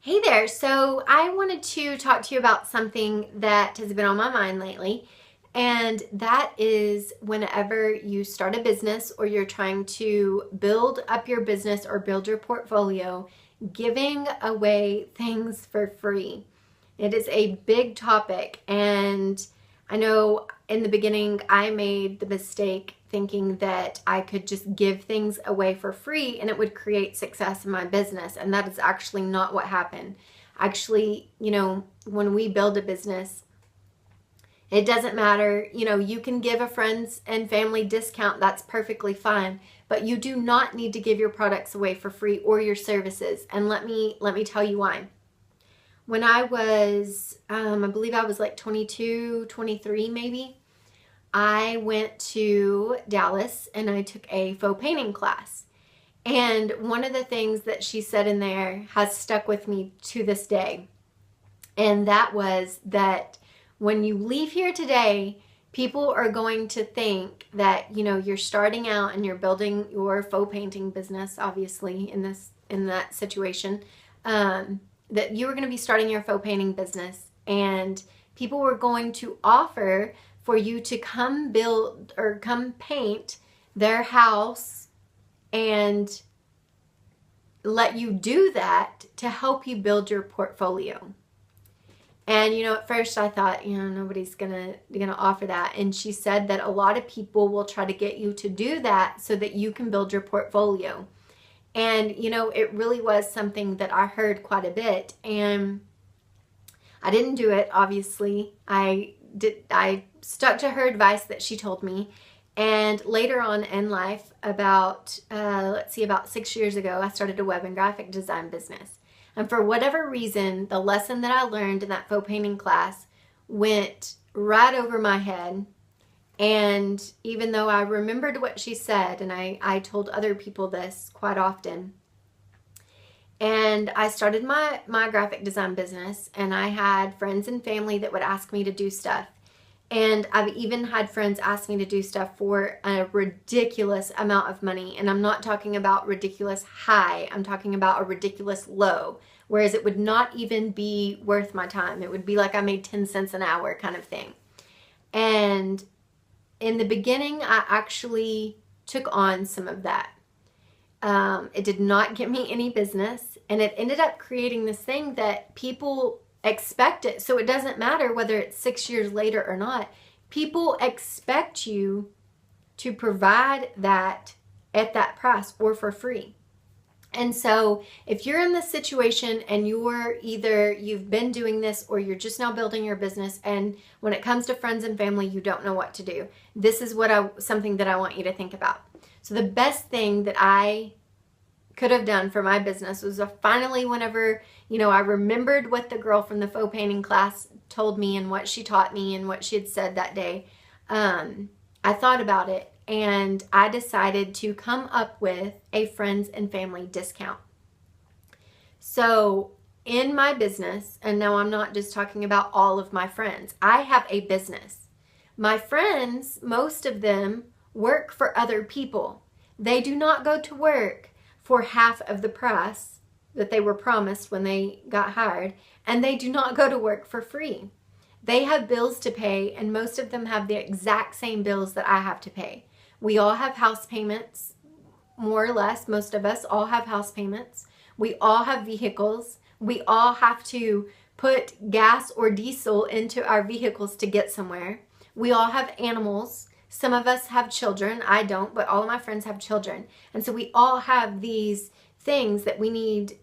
Hey there. So I wanted to talk to you about something that has been on my mind lately. And that is whenever you start a business or you're trying to build up your business or build your portfolio, giving away things for free. It is a big topic. And I know in the beginning I made the mistake thinking that I could just give things away for free and it would create success in my business. And that is actually not what happened. Actually, when we build a business, it doesn't matter. You can give a friends and family discount. That's perfectly fine. But you do not need to give your products away for free or your services. And let me tell you why. When I was, I believe I was like 22, 23 maybe, I went to Dallas and I took a faux painting class. And one of the things that she said in there has stuck with me to this day. And that was that when you leave here today, people are going to think that, you're starting out and you're building your faux painting business, obviously, in that situation, that you were going to be starting your faux painting business. And people were going to offer for you to come build or come paint their house and let you do that to help you build your portfolio. And at first I thought, nobody's gonna offer that. And she said that a lot of people will try to get you to do that so that you can build your portfolio. And it really was something that I heard quite a bit. And I didn't do it, obviously. I stuck to her advice that she told me. And later on in life, about 6 years ago, I started a web and graphic design business. And for whatever reason, the lesson that I learned in that faux painting class went right over my head. And even though I remembered what she said, and I told other people this quite often, and I started my graphic design business, and I had friends and family that would ask me to do stuff. And I've even had friends ask me to do stuff for a ridiculous amount of money. And I'm not talking about ridiculous high. I'm talking about a ridiculous low. Whereas it would not even be worth my time. It would be like I made 10 cents an hour kind of thing. And in the beginning, I actually took on some of that. It did not get me any business. And it ended up creating this thing that people expect it. So it doesn't matter whether it's 6 years later or not. People expect you to provide that at that price or for free. And so if you're in this situation and you've been doing this or you're just now building your business, and when it comes to friends and family, you don't know what to do, this is something that I want you to think about. So the best thing that I could have done for my business was finally, whenever I remembered what the girl from the faux painting class told me and what she taught me and what she had said that day, I thought about it and I decided to come up with a friends and family discount. So in my business, and now I'm not just talking about all of my friends, I have a business. My friends, most of them work for other people. They do not go to work for half of the price that they were promised when they got hired, and they do not go to work for free. They have bills to pay, and most of them have the exact same bills that I have to pay. We all have house payments, more or less. Most of us all have house payments. We all have vehicles. We all have to put gas or diesel into our vehicles to get somewhere. We all have animals. Some of us have children. I don't, but all of my friends have children. And so we all have these things that we need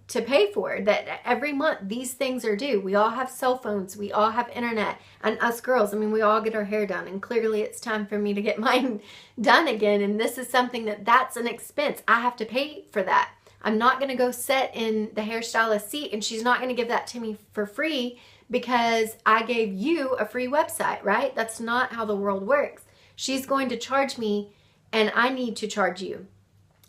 to pay for, that every month these things are due. We all have cell phones. We all have internet. And us girls, we all get our hair done. And clearly it's time for me to get mine done again. And this is something that's an expense. I have to pay for that. I'm not going to go sit in the hairstylist seat and she's not going to give that to me for free because I gave you a free website, right? That's not how the world works. She's going to charge me and I need to charge you.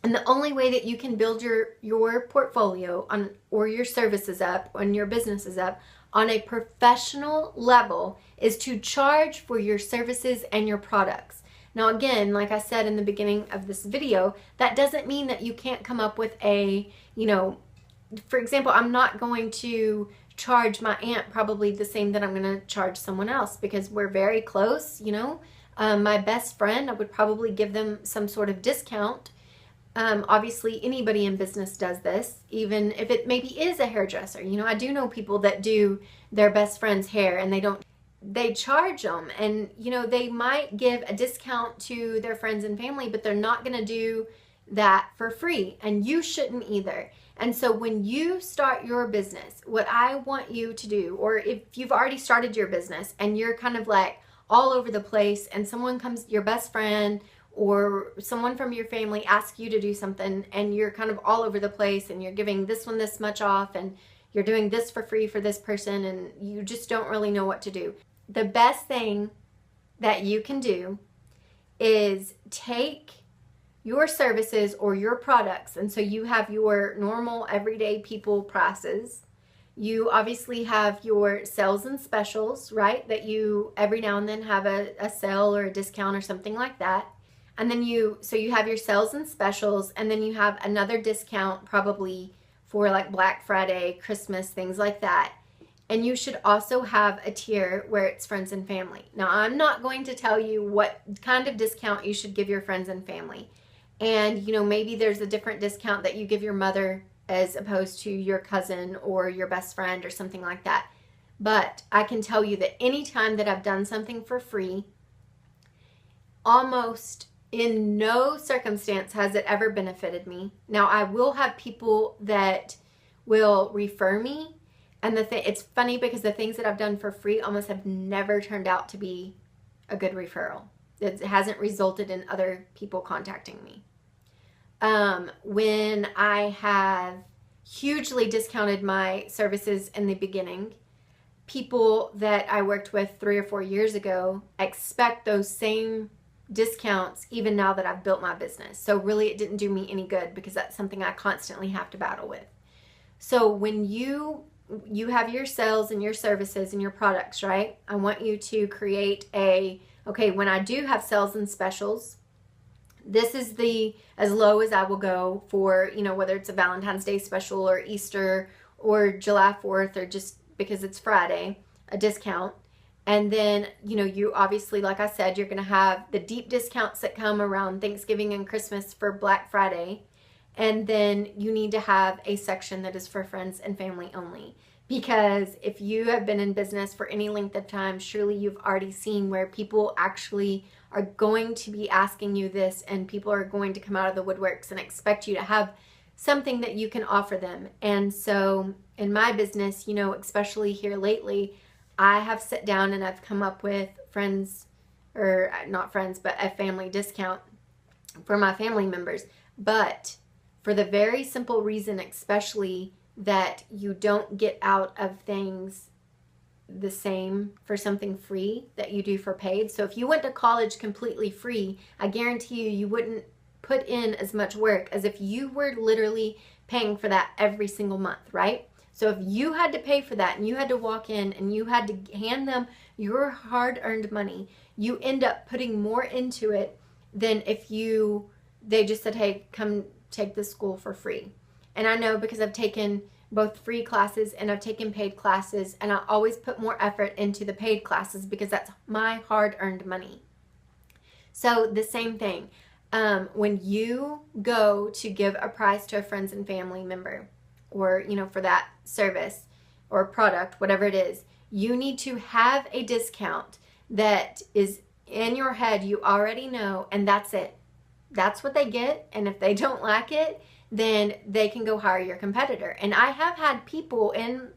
And the only way that you can build your portfolio or your services up and your businesses up on a professional level is to charge for your services and your products. Now again, like I said in the beginning of this video, that doesn't mean that you can't come up with a, for example, I'm not going to charge my aunt probably the same that I'm going to charge someone else because we're very close, you know. My best friend, I would probably give them some sort of discount. Obviously, anybody in business does this, even if it maybe is a hairdresser. You know, I do know people that do their best friend's hair and they charge them, and you know, they might give a discount to their friends and family, but they're not going to do that for free, and you shouldn't either. And so when you start your business, what I want you to do, or if you've already started your business and you're kind of like all over the place, and someone comes, your best friend or someone from your family asks you to do something, and you're kind of all over the place, and you're giving this one this much off, and you're doing this for free for this person, and you just don't really know what to do. The best thing that you can do is take your services or your products, and so you have your normal everyday people prices. You obviously have your sales and specials, right? That you every now and then have a sale or a discount or something like that. And then you have your sales and specials, and then you have another discount probably for like Black Friday, Christmas, things like that. And you should also have a tier where it's friends and family. Now, I'm not going to tell you what kind of discount you should give your friends and family. And, you know, maybe there's a different discount that you give your mother as opposed to your cousin or your best friend or something like that. But I can tell you that anytime that I've done something for free, almost in no circumstance has it ever benefited me. Now, I will have people that will refer me, and it's funny because the things that I've done for free almost have never turned out to be a good referral. It hasn't resulted in other people contacting me. When I have hugely discounted my services in the beginning, people that I worked with 3 or 4 years ago expect those same discounts even now that I've built my business. So really it didn't do me any good because that's something I constantly have to battle with. So when you have your sales and your services and your products, right? I want you to create okay, when I do have sales and specials, this is as low as I will go for, you know, whether it's a Valentine's Day special or Easter or July 4th or just because it's Friday, a discount. And then, you know, you obviously, like I said, you're going to have the deep discounts that come around Thanksgiving and Christmas for Black Friday. And then you need to have a section that is for friends and family only. Because if you have been in business for any length of time, surely you've already seen where people actually are going to be asking you this, and people are going to come out of the woodworks and expect you to have something that you can offer them. And so in my business, you know, especially here lately, I have sat down and I've come up with friends, or not friends, but a family discount for my family members. But for the very simple reason, especially, that you don't get out of things the same for something free that you do for paid. So if you went to college completely free, I guarantee you wouldn't put in as much work as if you were literally paying for that every single month, right? So if you had to pay for that and you had to walk in and you had to hand them your hard-earned money, you end up putting more into it than if they just said, hey, come take this school for free. And I know because I've taken both free classes and I've taken paid classes, and I always put more effort into the paid classes because that's my hard-earned money. So the same thing, when you go to give a prize to a friends and family member, or, you know, for that service or product, whatever it is, you need to have a discount that is in your head, you already know, and that's it. That's what they get, and if they don't like it, then they can go hire your competitor. And I have had people in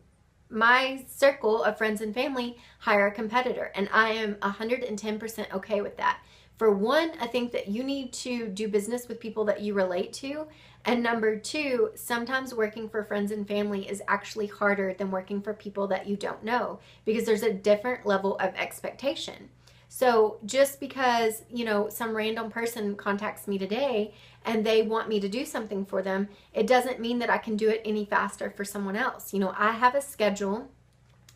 my circle of friends and family hire a competitor, and I am 110% okay with that. For one, I think that you need to do business with people that you relate to. And number two, sometimes working for friends and family is actually harder than working for people that you don't know, because there's a different level of expectation. So just because, you know, some random person contacts me today and they want me to do something for them, it doesn't mean that I can do it any faster for someone else. You know, I have a schedule.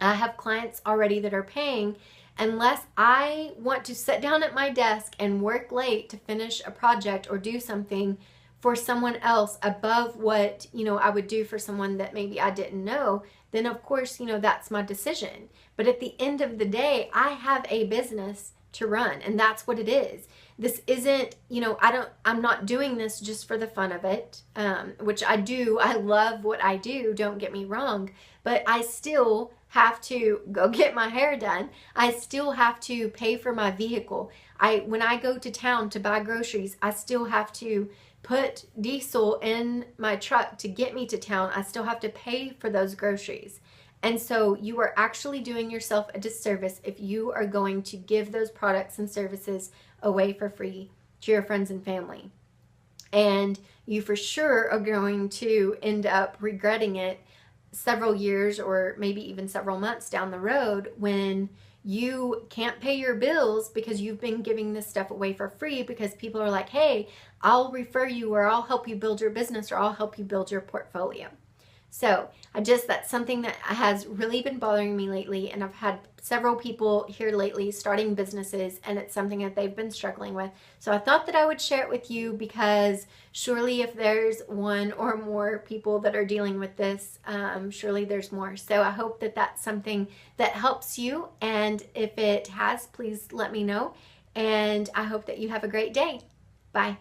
I have clients already that are paying. Unless I want to sit down at my desk and work late to finish a project or do something for someone else above what, I would do for someone that maybe I didn't know, then of course, that's my decision. But at the end of the day, I have a business to run, and that's what it is. This isn't, I'm not doing this just for the fun of it, which I do. I love what I do, don't get me wrong, but I still have to go get my hair done. I still have to pay for my vehicle. When I go to town to buy groceries, I still have to put diesel in my truck to get me to town. I still have to pay for those groceries. And so you are actually doing yourself a disservice if you are going to give those products and services away for free to your friends and family. And you for sure are going to end up regretting it several years or maybe even several months down the road when you can't pay your bills because you've been giving this stuff away for free because people are like, hey, I'll refer you, or I'll help you build your business, or I'll help you build your portfolio. So that's something that has really been bothering me lately, and I've had several people here lately starting businesses, and it's something that they've been struggling with. So I thought that I would share it with you because surely if there's one or more people that are dealing with this, surely there's more. So I hope that that's something that helps you, and if it has, please let me know, and I hope that you have a great day. Bye.